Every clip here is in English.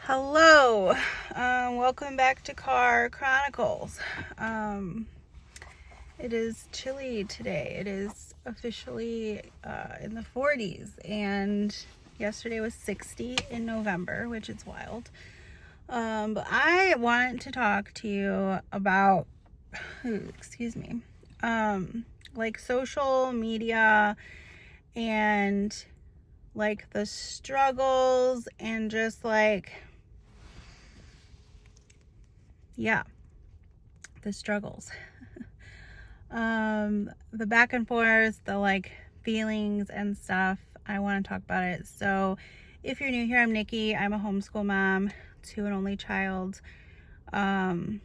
Hello, welcome back to Car Chronicles. It is chilly today. It is officially in the 40s, and yesterday was 60 in November, which is wild. But I want to talk to you about, like social media and like the struggles and just like, the struggles. The back and forth, the like feelings and stuff. I want to talk about it. So if you're new here, I'm Nikki. I'm a homeschool mom to an only child. And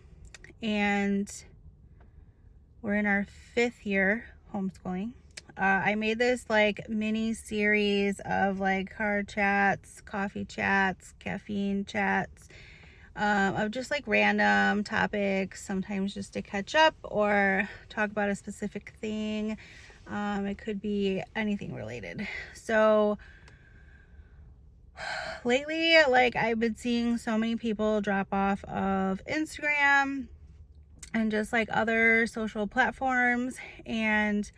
we're in our 5th year homeschooling. I made this like mini series of like car chats, coffee chats, caffeine chats, of just like random topics, sometimes just to catch up or talk about a specific thing. It could be anything related. So lately, like I've been seeing so many people drop off of Instagram and just like other social platforms, and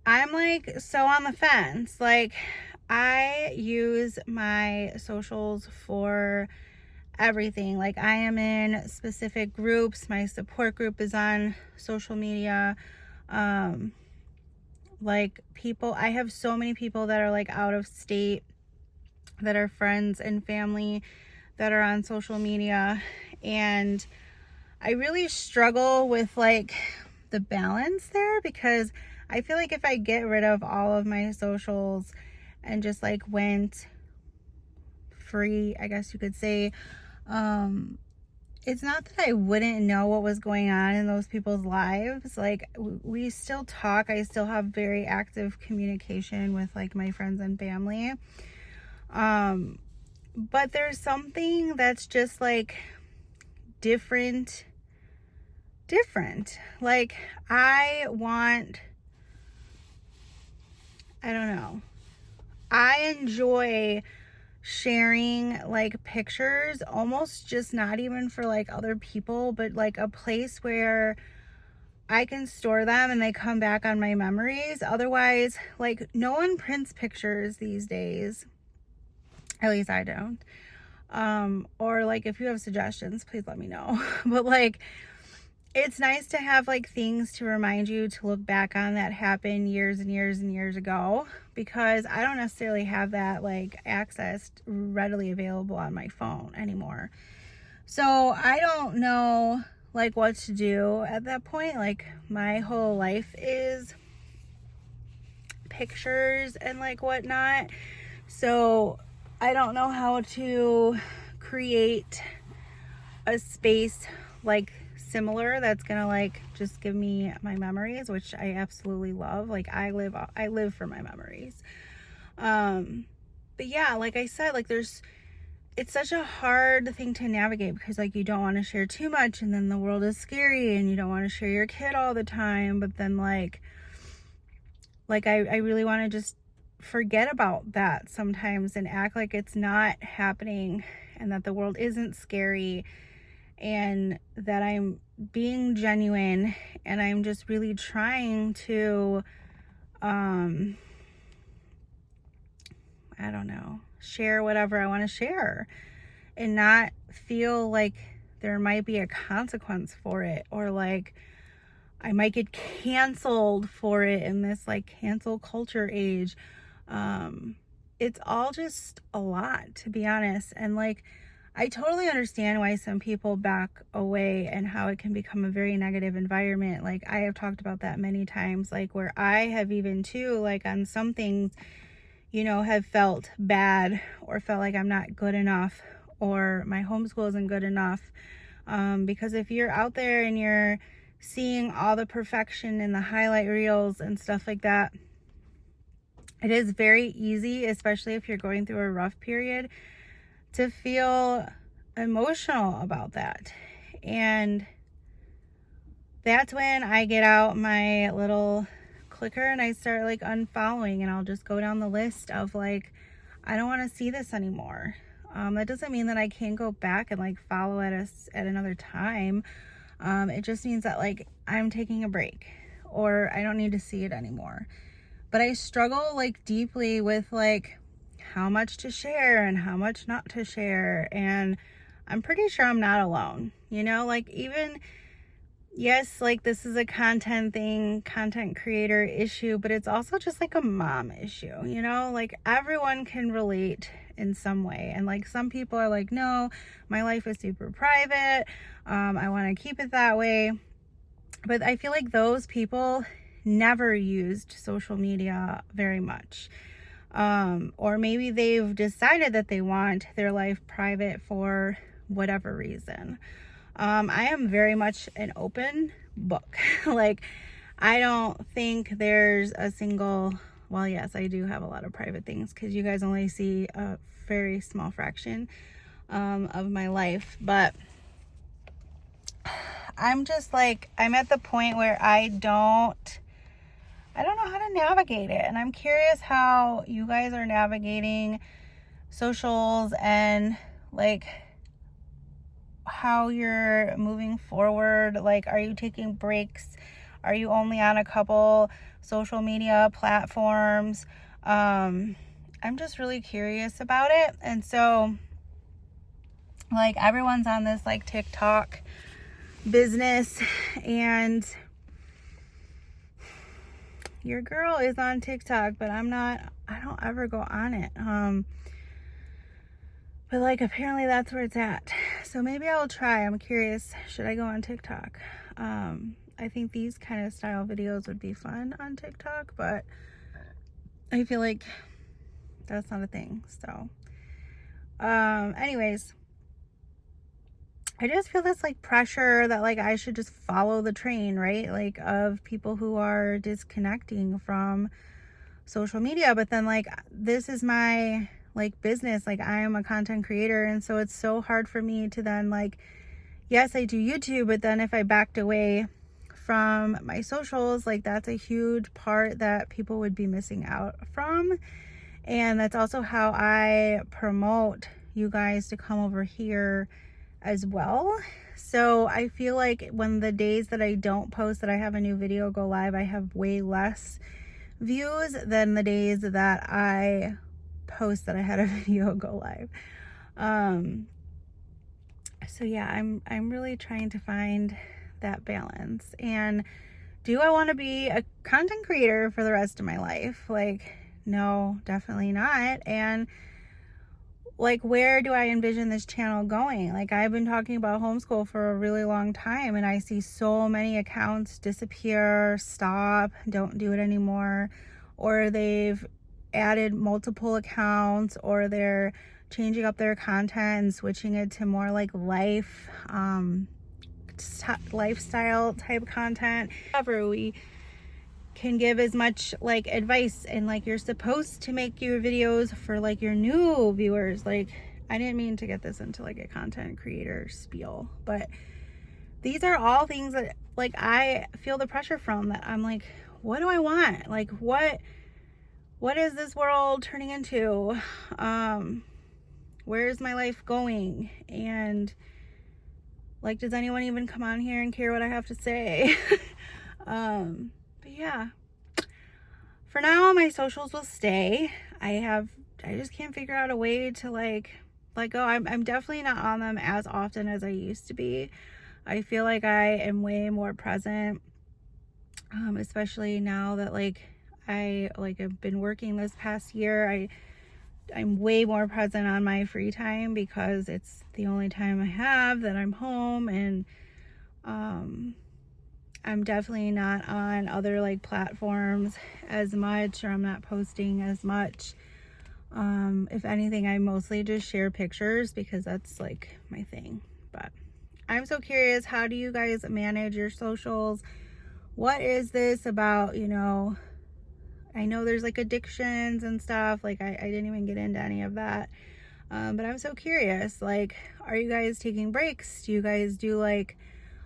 I'm like so on the fence. Like I use my socials for everything. Like I am in specific groups. My support group is on social media. Like people, I have so many people that are like out of state that are friends and family that are on social media, and I really struggle with like the balance there, because I feel like if I get rid of all of my socials and just like went free, I guess you could say, it's not that I wouldn't know what was going on in those people's lives. Like we still talk. I still have very active communication with like my friends and family. But there's something that's just like different. Like I don't know. I enjoy sharing like pictures, almost just not even for like other people, but like a place where I can store them and they come back on my memories. Otherwise, like no one prints pictures these days. At least I don't. Or like if you have suggestions, please let me know. But like it's nice to have like things to remind you to look back on that happened years and years and years ago, because I don't necessarily have that like access readily available on my phone anymore. So I don't know like what to do at that point. Like my whole life is pictures and like whatnot. So I don't know how to create a space like similar that's gonna like just give me my memories, which I absolutely love. Like I live for my memories. But yeah, like I said, like it's such a hard thing to navigate, because like you don't want to share too much, and then the world is scary, and you don't want to share your kid all the time, but then like I really want to just forget about that sometimes and act like it's not happening, and that the world isn't scary, and that I'm being genuine, and I'm just really trying to I don't know, share whatever I want to share and not feel like there might be a consequence for it, or like I might get canceled for it in this like cancel culture age. It's all just a lot, to be honest. And like I totally understand why some people back away and how it can become a very negative environment. Like I have talked about that many times, like where I have even too, like on some things, you know, have felt bad or felt like I'm not good enough, or my homeschool isn't good enough. Because if you're out there and you're seeing all the perfection in the highlight reels and stuff like that, it is very easy, especially if you're going through a rough period, to feel emotional about that. And that's when I get out my little clicker and I start like unfollowing, and I'll just go down the list of like, I don't want to see this anymore. That doesn't mean that I can't go back and like follow at another time. It just means that like I'm taking a break or I don't need to see it anymore. But I struggle like deeply with like how much to share and how much not to share. And I'm pretty sure I'm not alone, you know, like even, yes, like this is a content thing, content creator issue, but it's also just like a mom issue, you know, like everyone can relate in some way. And like some people are like, no, my life is super private. I want to keep it that way. But I feel like those people never used social media very much. Or maybe they've decided that they want their life private for whatever reason. I am very much an open book. Like, I don't think there's a single, well, yes, I do have a lot of private things because you guys only see a very small fraction of my life. But I'm just like, I'm at the point where I don't know how to navigate it. And I'm curious how you guys are navigating socials and like how you're moving forward. Like, are you taking breaks? Are you only on a couple social media platforms? I'm just really curious about it. And so like everyone's on this like TikTok business, and your girl is on TikTok, but I don't ever go on it. But like apparently that's where it's at. So maybe I'll try. I'm curious, should I go on TikTok? I think these kind of style videos would be fun on TikTok, but I feel like that's not a thing. So anyways, I just feel this like pressure that like I should just follow the train, right? Like of people who are disconnecting from social media. But then like this is my like business. Like I am a content creator, and so it's so hard for me to then like, yes, I do YouTube, but then if I backed away from my socials, like that's a huge part that people would be missing out from. And that's also how I promote you guys to come over here as well. So I feel like when the days that I don't post that I have a new video go live, I have way less views than the days that I post that I had a video go live. So yeah, I'm really trying to find that balance. And do I want to be a content creator for the rest of my life? Like, no, definitely not. And like, where do I envision this channel going? Like, I've been talking about homeschool for a really long time, and I see so many accounts disappear, stop, don't do it anymore, or they've added multiple accounts, or they're changing up their content and switching it to more like lifestyle type content. However, we can give as much like advice, and like you're supposed to make your videos for like your new viewers. Like, I didn't mean to get this into like a content creator spiel, but these are all things that like I feel the pressure from, that I'm like, what do I want? Like, what is this world turning into? Where is my life going? And like, does anyone even come on here and care what I have to say? But yeah, for now, my socials will stay. I just can't figure out a way to like let go. I'm definitely not on them as often as I used to be. I feel like I am way more present, especially now that like I like have been working this past year. I'm way more present on my free time because it's the only time I have that I'm home. And I'm definitely not on other like platforms as much, or I'm not posting as much. If anything, I mostly just share pictures because that's like my thing. But I'm so curious, how do you guys manage your socials? What is this about? You know, I know there's like addictions and stuff. Like I didn't even get into any of that. But I'm so curious, like, are you guys taking breaks? Do you guys do like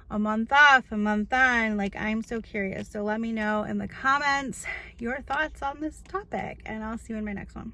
a month off, a month on? Like, I'm so curious. So let me know in the comments your thoughts on this topic, and I'll see you in my next one.